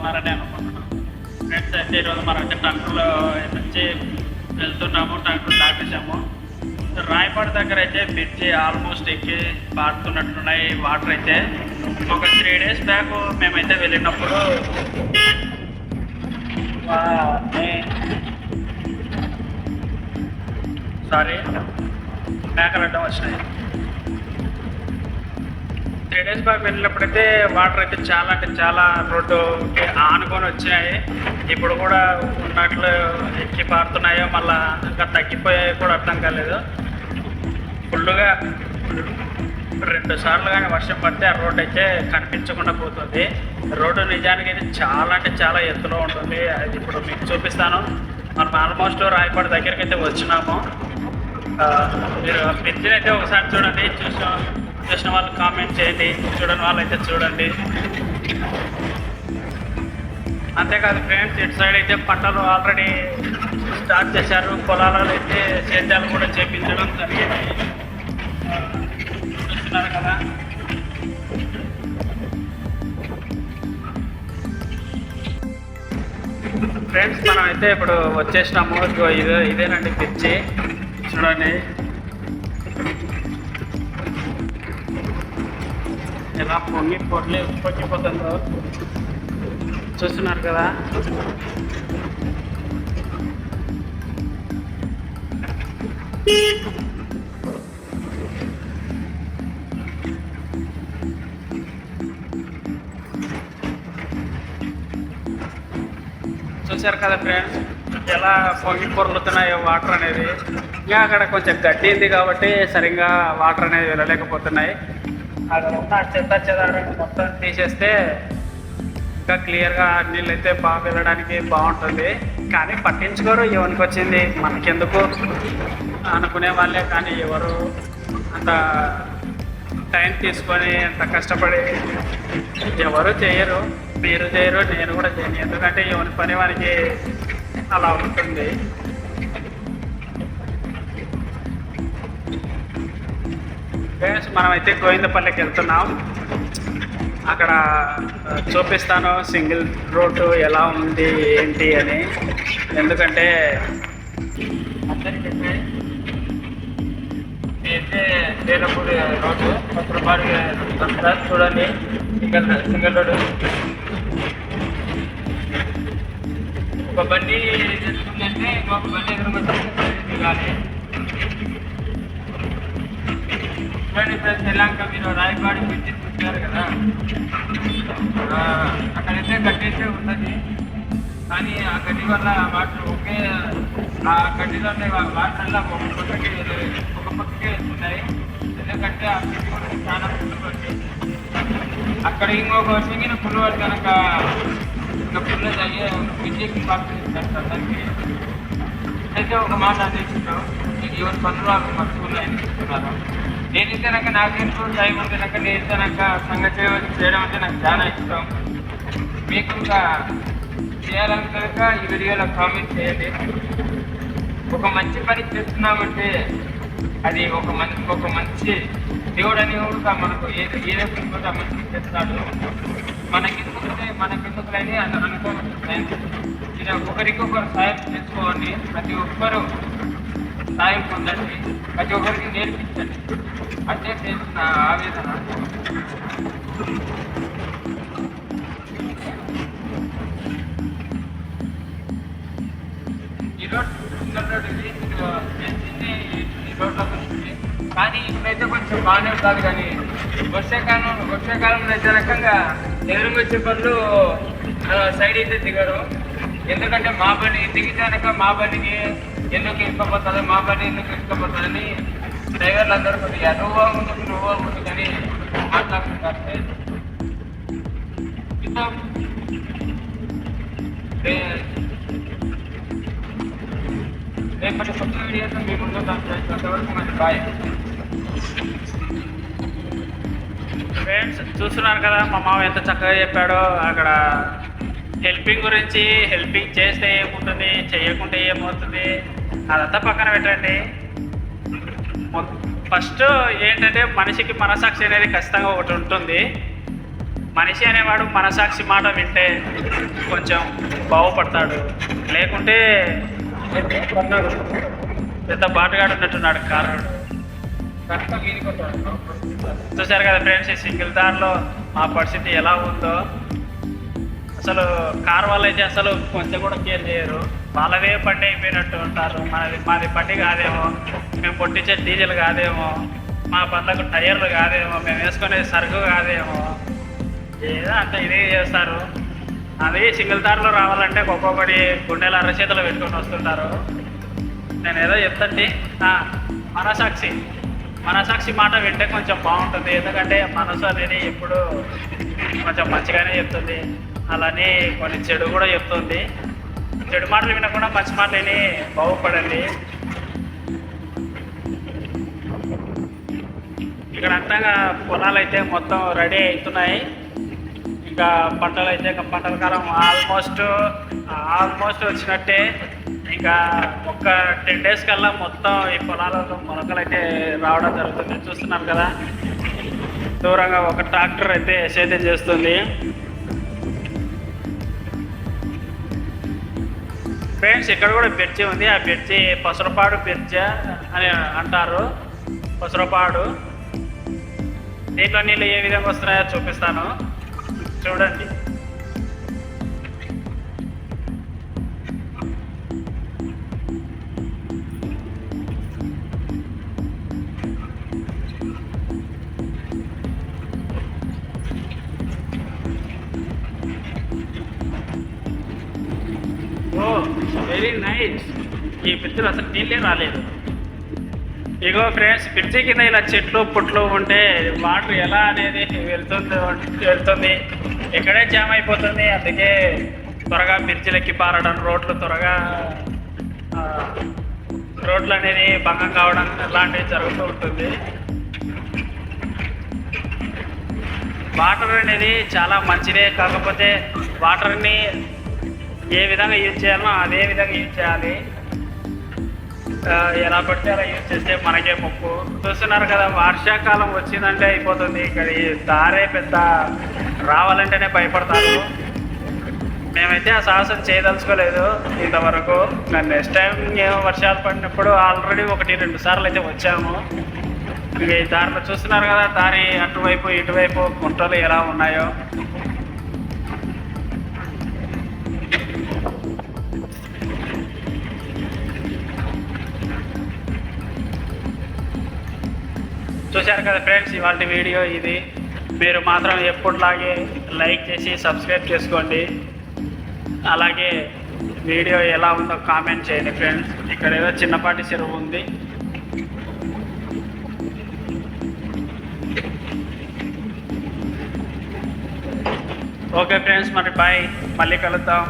బాగున్నారని అనుకుంటున్నాను. ఫ్రెండ్స్ అయితే ఈరోజు మనం అయితే టంకులో నుంచి వెళ్తున్నాము, టంకులు దాటేసాము. రాయపాడు దగ్గర అయితే బ్రిడ్జి ఆల్మోస్ట్ ఎక్కి పారుతున్నట్టున్నాయి వాటర్ అయితే. ఒక 3 days బ్యాక్ మేమైతే వెళ్ళినప్పుడు మేకలు అడ్డం వచ్చినాయి. 3 days బ్యాక్ వెళ్ళినప్పుడైతే వాటర్ అయితే చాలా అంటే చాలా రోడ్డుకి ఆనుకొని వచ్చాయి. ఇప్పుడు కూడా ఉన్నట్లు ఎక్కి పారుతున్నాయో మళ్ళీ ఇంకా తగ్గిపోయాయో కూడా అర్థం కాలేదు. ఫుల్గా 2 సార్లు కానీ వర్షం పడితే ఆ రోడ్డు అయితే కనిపించకుండా పోతుంది. రోడ్డు నిజానికి అయితే చాలా అంటే చాలా ఎత్తులో ఉంటుంది. అది ఇప్పుడు మీకు చూపిస్తాను. మనం ఆల్మోస్ట్ రాయపాడు దగ్గరికి అయితే వచ్చినాము. మీరు బ్రిడ్జిని అయితే ఒకసారి చూడండి. చూసిన వాళ్ళు కామెంట్ చేయండి, చూడని వాళ్ళు అయితే చూడండి. అంతేకాదు ఫ్రెండ్స్, ఇటు సైడ్ అయితే పంటలు ఆల్రెడీ స్టార్ట్ చేశారు. పొలాలలో అయితే సేద్యాలు కూడా చేపించడం జరిగింది. చూస్తున్నారు కదా. ఫ్రెండ్స్, మనం అయితే ఇప్పుడు వచ్చేసినాము. ఇదేనండి బ్రిడ్జి, చూడండి ఎలా పొంగిపోతుందో చూస్తున్నారు కదా. చూశారు కదా ఫ్రెండ్స్, ఎలా పొంగిపోర్లుతున్నాయో వాటర్ అనేది. ఇంకా అక్కడ కొంచెం గడ్డి ఉంది కాబట్టి సరిగ్గా వాటర్ అనేది వెళ్ళలేకపోతున్నాయి. అక్కడ ఉన్న చెత్త చెదారం మొత్తం తీసేస్తే ఇంకా క్లియర్గా నీళ్ళు అయితే బాగా వెళ్ళడానికి బాగుంటుంది. కానీ పట్టించుకోరు, ఎవరికి వచ్చింది మనకెందుకు అనుకునే వాళ్ళే. కానీ ఎవరు అంత టైం తీసుకొని అంత కష్టపడి ఎవరు చేయరు. మీరు చేయరు, నేను కూడా చేయను. ఎందుకంటే ఎవరి పని వారికి అలా ఉంటుంది. ఫ్రెండ్స్, మనమైతే గోవిందపల్లికి వెళ్తున్నాం. అక్కడ చూపిస్తాను సింగిల్ రోడ్డు ఎలా ఉంది ఏంటి అని. ఎందుకంటే అందరికీ అయితే లేనప్పుడు రోడ్డు రూపాయలు చూడండి. సింగిల్ రోడ్డు ఒక బండి తెచ్చుకుంటే ఇంకొక బండి దిగాలి. చూడండి ఫ్రెండ్స్, శ్రీలంక మీరు రాయపాడి బ్రిడ్జి చూసారు కదా. అక్కడైతే గడ్డి అయితే ఉంటుంది. కానీ ఆ గడ్డి వల్ల వాటర్ ఆ గడ్డిలో వాటర్ అలా ఒక పక్కకే వెళ్తున్నాయి. ఎందుకంటే ఆ బ్రిడ్జి కూడా చాలా పుల్లు పట్టి అక్కడ ఇంకొక సింగిన పుల్లు పడి కనుక ఇంకా పుల్లు తగ్గి బ్రిడ్జికి పాల్గొంటారు. దానికి అయితే ఒక మాట అందిస్తున్నాం, ఎవరి పనులు అవి మర్చుకున్నాయని చెప్తున్నారు. నేనైతే నాకు నాకెంతో టైం ఉంటే నేనైతే సంగతి చేయడం అంటే నాకు చాలా ఇష్టం. మీకు ఇంకా చేయాలని కనుక ఈ వీడియోలో కామెంట్ చేయండి. ఒక మంచి పని చేస్తున్నామంటే అది ఒక మంచి దేవుడు అని కూడా మనకు ఏదో కూడా మంచి చేస్తాడు. మనకెందుకులని అనుకోవచ్చు. ఒకరికొకరు సాయం చేసుకోండి. ప్రతి ఒక్కరు సాయం పొందండి, ప్రతి ఒక్కరికి నేర్పించండి. అదే చేసిన ఆవేదన. ఈ రోడ్లో వస్తుంది. కానీ ఇప్పుడైతే కొంచెం బాగానే కాదు. కానీ వర్షాకాలంలో అయితే రకంగా ఎదురుగా వచ్చే పనులు సైడ్ అయితే దిగరు. ఎందుకంటే మా బండి దిగితే కనుక మా బండికి ఎందుకు ఇసుకపోతుంది, మా బండి ఎందుకు ఇసుకపోతుందని డ్రైవర్లు అందరూ కొద్దిగా నువ్వు ముందు కానీ మాట్లాడుతుంటారు. రేపటి కొత్త వీడియోతో మీ ముందు అంతవరకు మంచి బాయ్. ఫ్రెండ్స్, చూస్తున్నారు కదా మా మామ ఎంత చక్కగా చెప్పాడో. అక్కడ హెల్పింగ్ గురించి, హెల్పింగ్ చేస్తే ఏముంటుంది, చేయకుంటే ఏమవుతుంది అదంతా పక్కన పెట్టండి. ఫస్ట్ ఏంటంటే మనిషికి మనసాక్షి అనేది ఖచ్చితంగా ఒకటి ఉంటుంది. మనిషి అనేవాడు మనసాక్షి మాట వింటే కొంచెం బాగుపడతాడు. లేకుంటే పెద్ద బాటగాడు ఉన్నట్టున్నాడు కారణం. చూశారు కదా ఫ్రెండ్స్, ఈ సింగిల్ దారిలో మా పరిస్థితి ఎలా ఉందో. అసలు కార్ వాళ్ళు అయితే అసలు కొంచెం కూడా కేర్ చేయరు. వాళ్ళవే బండి అయిపోయినట్టు ఉంటారు. మాది బండి కాదేమో, మేము పొట్టించే డీజిల్ కాదేమో, మా బండ్లకు టైర్లు కాదేమో, మేము వేసుకునే సరుకు కాదేమో, ఏదో అంత ఇదే చేస్తారు. అది సింగిల్ దారిలో రావాలంటే ఒక్కొక్కటి గుండెలు అరచేతులు పెట్టుకొని వస్తుంటారు. నేను ఏదో చెప్తాండి, మనసాక్షి మాట వింటే కొంచెం బాగుంటుంది. ఎందుకంటే మనసు అనేది ఎప్పుడు కొంచెం మంచిగానే చెప్తుంది, అలానే కొన్ని చెడు కూడా చెప్తుంది. చెడు మాటలు వినకుండా మంచి మాటలు విని బాగుపడండి. ఇక్కడ అంతగా పొలాలు అయితే మొత్తం రెడీ అవుతున్నాయి. ఇంకా పంటలు అయితే పంటల కాలం ఆల్మోస్ట్ వచ్చినట్టే. ఇంకా ఒక 10 days కల్లా మొత్తం ఈ పొలాలలో మొలకలు అయితే రావడం జరుగుతుంది. చూస్తున్నారు కదా, దూరంగా ఒక ట్రాక్టర్ అయితే సేద్యం చేస్తుంది. ఫ్రెండ్స్, ఇక్కడ కూడా బ్రిడ్జి ఉంది. ఆ బ్రిడ్జి పసురపాడు బ్రిడ్జి అని అంటారు. పసురపాడు. దీంట్లో నీళ్ళు ఏ విధంగా వస్తున్నాయో చూపిస్తాను, చూడండి. Very nice. ఈ బ్రిడ్జిలో అసలు నీళ్ళే రాలేదు. ఇగో ఫ్రెండ్స్, బ్రిడ్జి కింద ఇలా చెట్లు పుట్లు ఉంటే వాటర్ ఎలా అనేది వెళ్తుంది, ఎక్కడే జామ్ అయిపోతుంది. అందుకే త్వరగా బ్రిడ్జిలెక్కి పారడం, రోడ్లు అనేది భంగం కావడం ఇలాంటివి జరుగుతూ ఉంటుంది. వాటర్ అనేది చాలా మంచిదే, కాకపోతే వాటర్ని ఏ విధంగా యూజ్ చేయాలో అదే విధంగా యూజ్ చేయాలి. ఎలా పడితే అలా యూజ్ చేస్తే మనకే ముప్పు. చూస్తున్నారు కదా, వర్షాకాలం వచ్చిందంటే అయిపోతుంది. ఇక్కడ ఈ దారే పెద్ద రావాలంటేనే భయపడతారు. మేమైతే ఆ సాహసం చేయదలుచుకోలేదు ఇంతవరకు. నెక్స్ట్ టైం వర్షాలు పడినప్పుడు ఆల్రెడీ 1-2 సార్లు అయితే వచ్చాము. ఇక ఈ దారిలో చూస్తున్నారు కదా, దారి అటువైపు ఇటువైపు గుంటలు ఎలా ఉన్నాయో. చూశారు కదా ఫ్రెండ్స్, ఇవాళ వీడియో ఇది. మీరు మాత్రం ఎప్పుడులాగే లైక్ చేసి సబ్స్క్రైబ్ చేసుకోండి. అలాగే వీడియో ఎలా ఉందో కామెంట్ చేయండి ఫ్రెండ్స్. ఇక్కడ ఏదో చిన్నపాటి చెరువు ఉంది. ఓకే ఫ్రెండ్స్, మరి బాయ్, మళ్ళీ కలుద్దాం.